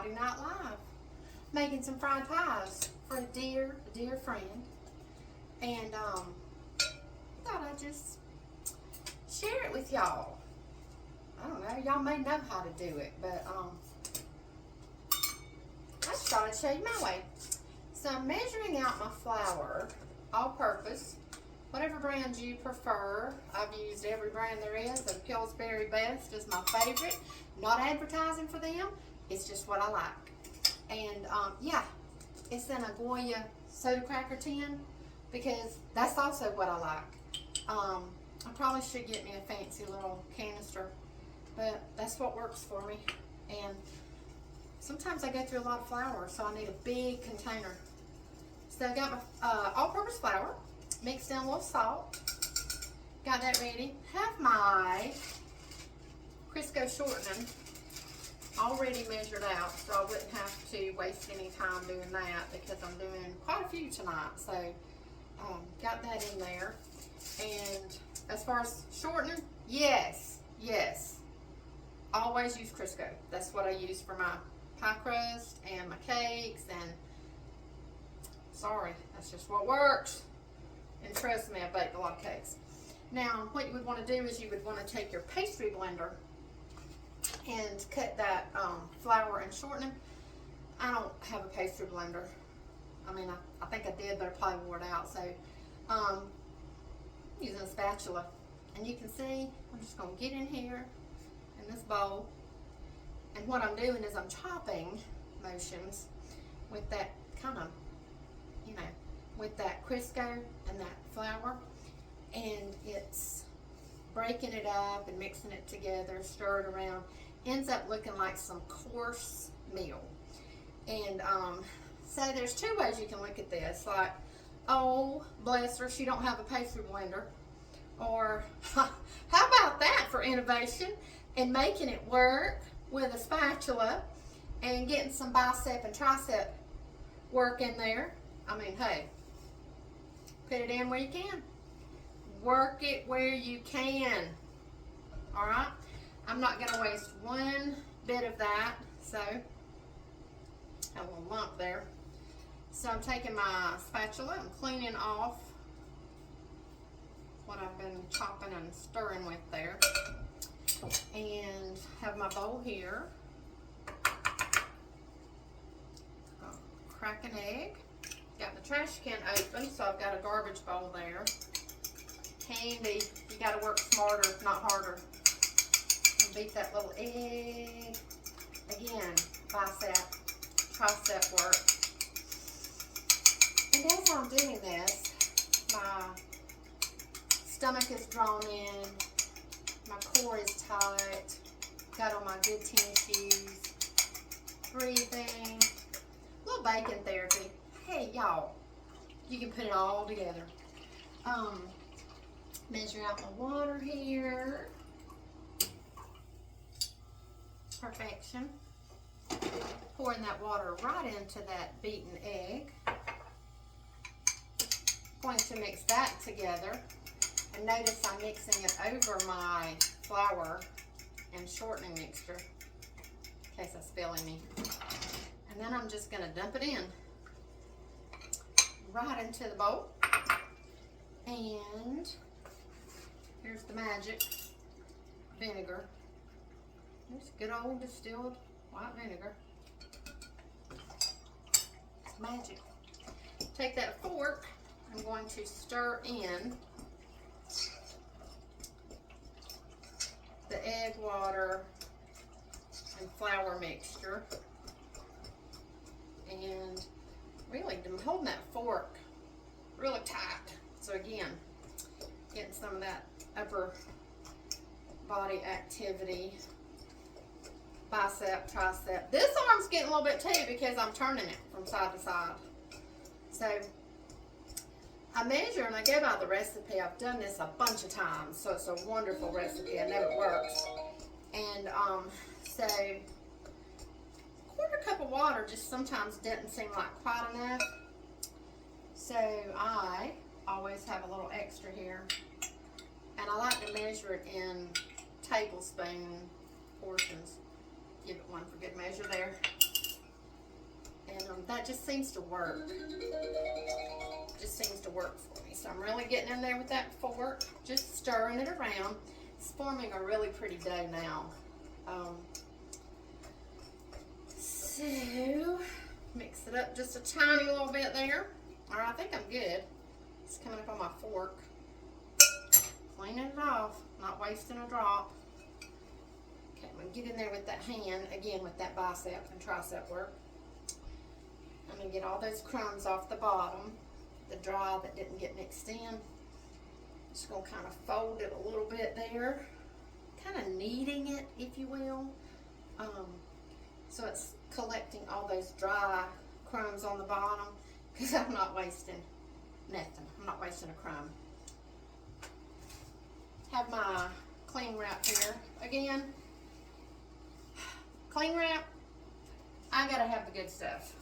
Friday Night Live, making some fried pies for a dear friend. And thought I'd just share it with y'all. I don't know, y'all may know how to do it, but I just thought I'd show you my way. So I'm measuring out my flour, all purpose, whatever brand you prefer. I've used every brand there is, and Pillsbury Best is my favorite. Not advertising for them, it's just what I like. And yeah, it's in a Goya soda cracker tin because that's also what I like. I probably should get me a fancy little canister, but that's what works for me. And sometimes I go through a lot of flour, so I need a big container. So I got my all-purpose flour, mixed in a little salt, got that ready. Have my Crisco shortening already measured out, so I wouldn't have to waste any time doing that because I'm doing quite a few tonight. So got that in there. And as far as shortening, yes, always use Crisco. That's what I use for my pie crust and my cakes, and sorry, that's just what works. And trust me, I baked a lot of cakes. Now, what you would want to do is you would want to take your pastry blender and cut that flour and shortening. I don't have a pastry blender. I mean, I think I did, but I probably wore it out. So, using a spatula. And you can see, I'm just going to get in here in this bowl. And what I'm doing is I'm chopping motions with that kind of, you know, with that Crisco and that flour. And it's breaking it up and mixing it together, stir it around. Ends up looking like some coarse meal. And so there's two ways you can look at this. Like, oh, bless her, she don't have a pastry blender. Or, how about that for innovation and making it work with a spatula and getting some bicep and tricep work in there. I mean, hey, put it in where you can. Work it where you can. All right? I'm not going to waste one bit of that. So, a little lump there. So I'm taking my spatula and cleaning off what I've been chopping and stirring with there. And have my bowl here. Crack an egg. Got the trash can open, so I've got a garbage bowl there. Handy. You got to work smarter, not harder. And beat that little egg. Again, bicep, tricep work. And as I'm doing this, my stomach is drawn in, my core is tight, got on my good tennis shoes, breathing, a little bacon therapy. Hey y'all, you can put it all together. Measure out my water here. Perfection. Pouring that water right into that beaten egg. Going to mix that together. And notice I'm mixing it over my flour and shortening mixture in case I spill any. And then I'm just going to dump it in right into the bowl. And here's the magic vinegar. It's good old distilled white vinegar. It's magic. Take that fork. I'm going to stir in the egg water and flour mixture. And really, I'm holding that fork really tight. So again, getting some of that upper body activity. Bicep, tricep. This arm's getting a little bit too because I'm turning it from side to side. So I measure and I go by the recipe. I've done this a bunch of times, so it's a wonderful recipe. I know it works. And so a quarter cup of water just sometimes doesn't seem like quite enough. So I always have a little extra here. And I like to measure it in tablespoon portions. Give it one for good measure there. And that just seems to work. Just seems to work for me. So I'm really getting in there with that fork, just stirring it around. It's forming a really pretty dough now. So mix it up just a tiny little bit there. All right, I think I'm good. It's coming up on my fork. Cleaning it off, not wasting a drop. Okay, I'm gonna get in there with that hand, again with that bicep and tricep work. I'm gonna get all those crumbs off the bottom, the dry that didn't get mixed in. Just gonna kind of fold it a little bit there, kind of kneading it, if you will. So it's collecting all those dry crumbs on the bottom, because I'm not wasting nothing. I'm not wasting a crumb. Have my cling wrap here. Again, cling wrap, I gotta have the good stuff,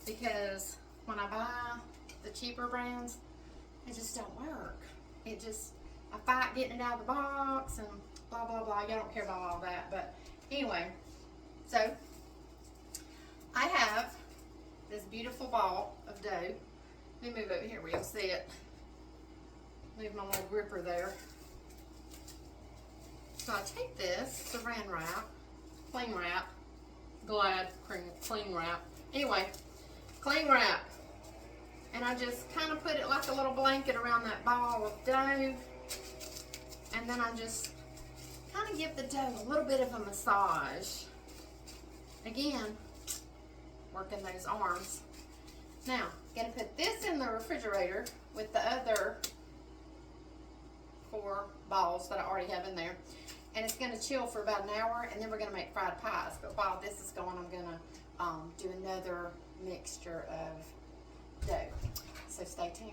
because when I buy the cheaper brands, it just don't work. It just, I fight getting it out of the box and blah blah blah. Y'all don't care about all that, but anyway, so I have this beautiful ball of dough. Let me move over here where you'll see it. Move my little gripper there. So I take this saran wrap, cling wrap, Glad cling wrap. Anyway, cling wrap. And I just kind of put it like a little blanket around that ball of dough. And then I just kind of give the dough a little bit of a massage. Again, working those arms. Now, gonna put this in the refrigerator with the other 4 balls that I already have in there. And it's gonna chill for about an hour, and then we're gonna make fried pies. But while this is going, I'm gonna do another mixture of dough. So stay tuned.